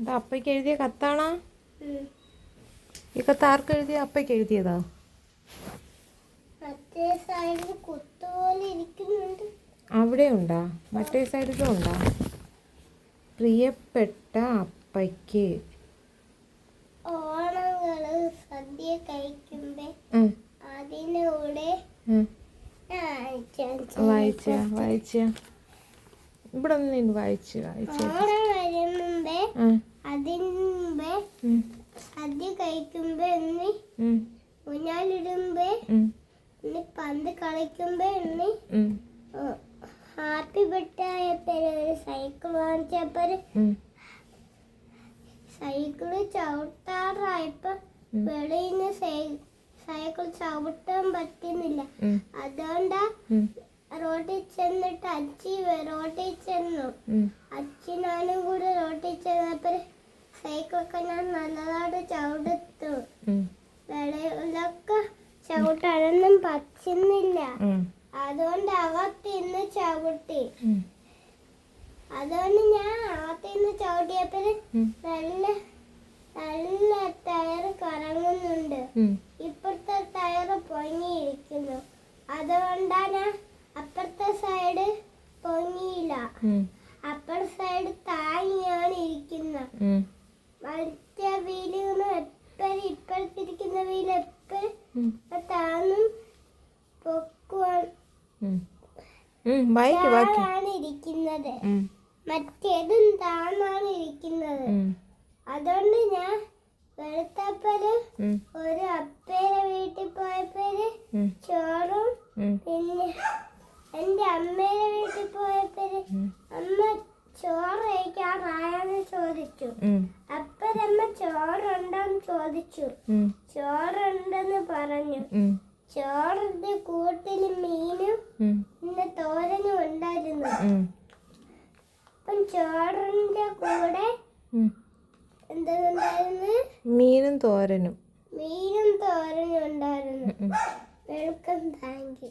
എന്താ അപ്പയ്ക്ക് എഴുതിയ കത്താണോ? ഈ കത്ത് ആർക്ക് എഴുതിയ? അപ്പയ്ക്ക് എഴുതിയതാ? അവിടെ ഉണ്ടാ? മറ്റേ സൈഡിലും ഉണ്ടാ? പ്രിയപ്പെട്ട അപ്പയ്ക്ക് ഓണങ്ങള് സദ്യ കഴിക്കുമ്പോ അതിലൂടെ വായിച്ച ഇവിടെ നിന്ന് വായിച്ച് ഓണം വരുമ്പേ അതിനുമ്പേ സദ്യ കഴിക്കുമ്പോ ഊഞ്ഞാലിടുമ്പേ പന്ത് കളിക്കുമ്പോ ഹാപ്പി ബർത്ത്ഡേ ഒരു സൈക്കിൾ വാങ്ങിച്ചപ്പോ സൈക്കിള് ചവിട്ടാറായപ്പോ വെളിയിന്ന് സൈക്കിൾ ചവിട്ടാൻ പറ്റുന്നില്ല. അതുകൊണ്ടാ റോഡിൽ ചെന്നിട്ട് അച്ഛി റോഡിൽ ചെന്നു. അച്ഛനാനും കൂടെ റോഡിൽ ചെന്നപ്പോ സൈക്കിളൊക്കെ ഞാൻ നല്ലതായിട്ട് ചവിടുത്തു. വെളിയിലൊക്കെ ചവിട്ടാനൊന്നും പറ്റുന്നില്ല. അതുകൊണ്ട് അകത്തിന്ന് ചവിട്ടി. അതുകൊണ്ട് ഞാൻ അകത്തിന്ന് ചവിട്ടിയപ്പോ നല്ല നല്ല ടയർ കറങ്ങുന്നുണ്ട്. ഇപ്പുറത്തെ ടയർ പൊങ്ങിയിരിക്കുന്നു. അതുകൊണ്ടാ ഞാൻ അപ്പുറത്തെ സൈഡ് പൊങ്ങിയില്ല. അപ്പുറത്തെ സൈഡ് താങ്ങിയാണ് ഇരിക്കുന്നത്. മറ്റേ വീല് എപ്പോഴും ഇപ്പുറത്തിരിക്കുന്ന വീല് എപ്പോഴും താങ്ങും പൊക്കുവാണ് ഇരിക്കുന്നത്. മറ്റേതും താന്നാണ് ഇരിക്കുന്നത്. അതുകൊണ്ട് ഞാൻ വെളുത്തപ്പല് ഒരു അപ്പേരെ വീട്ടിൽ പോയപ്പോര് ചോറും പിന്നെ എന്റെ അമ്മയുടെ വീട്ടിൽ പോയപ്പോര് അമ്മ ചോറ് കഴിക്കാറായെന്ന് ചോദിച്ചു. അപ്പരമ്മ ചോറുണ്ടോന്ന് ചോദിച്ചു. ചോറുണ്ടെന്ന് പറഞ്ഞു. ചോറിന്റെ കൂട്ടിൽ മീനും പിന്നെ തോരനും ഉണ്ടായിരുന്നു. അപ്പം ചോറിന്റെ കൂടെ എന്തുണ്ടായിരുന്നു? മീനും തോരനും ഉണ്ടായിരുന്നു. Welcome, thank you.